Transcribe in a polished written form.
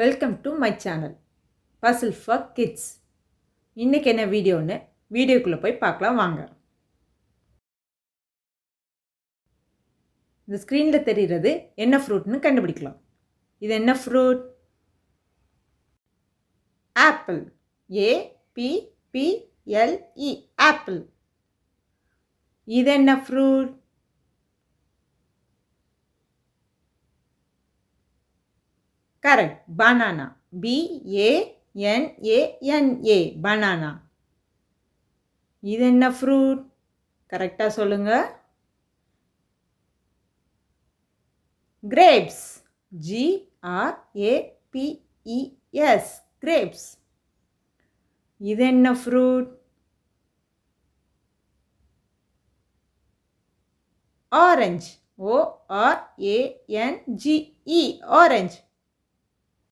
Welcome to my channel puzzle for kids. இன்றைக்கி என்ன வீடியோன்னு வீடியோக்குள்ளே போய் பார்க்கலாம் வாங்க. இந்த ஸ்க்ரீனில் தெரிகிறது என்ன ஃப்ரூட்னு கண்டுபிடிக்கலாம். இது என்ன ஃப்ரூட்? ஆப்பிள். APPLE apple. இது என்ன fruit? Correct, banana. BANANA banana. இது என்ன ஃப்ரூட்? கரெக்டாக சொல்லுங்க. கிரேப்ஸ். GRAPES grapes. இது என்ன ஃப்ரூட்? ஆரஞ்சு. ORANGE orange.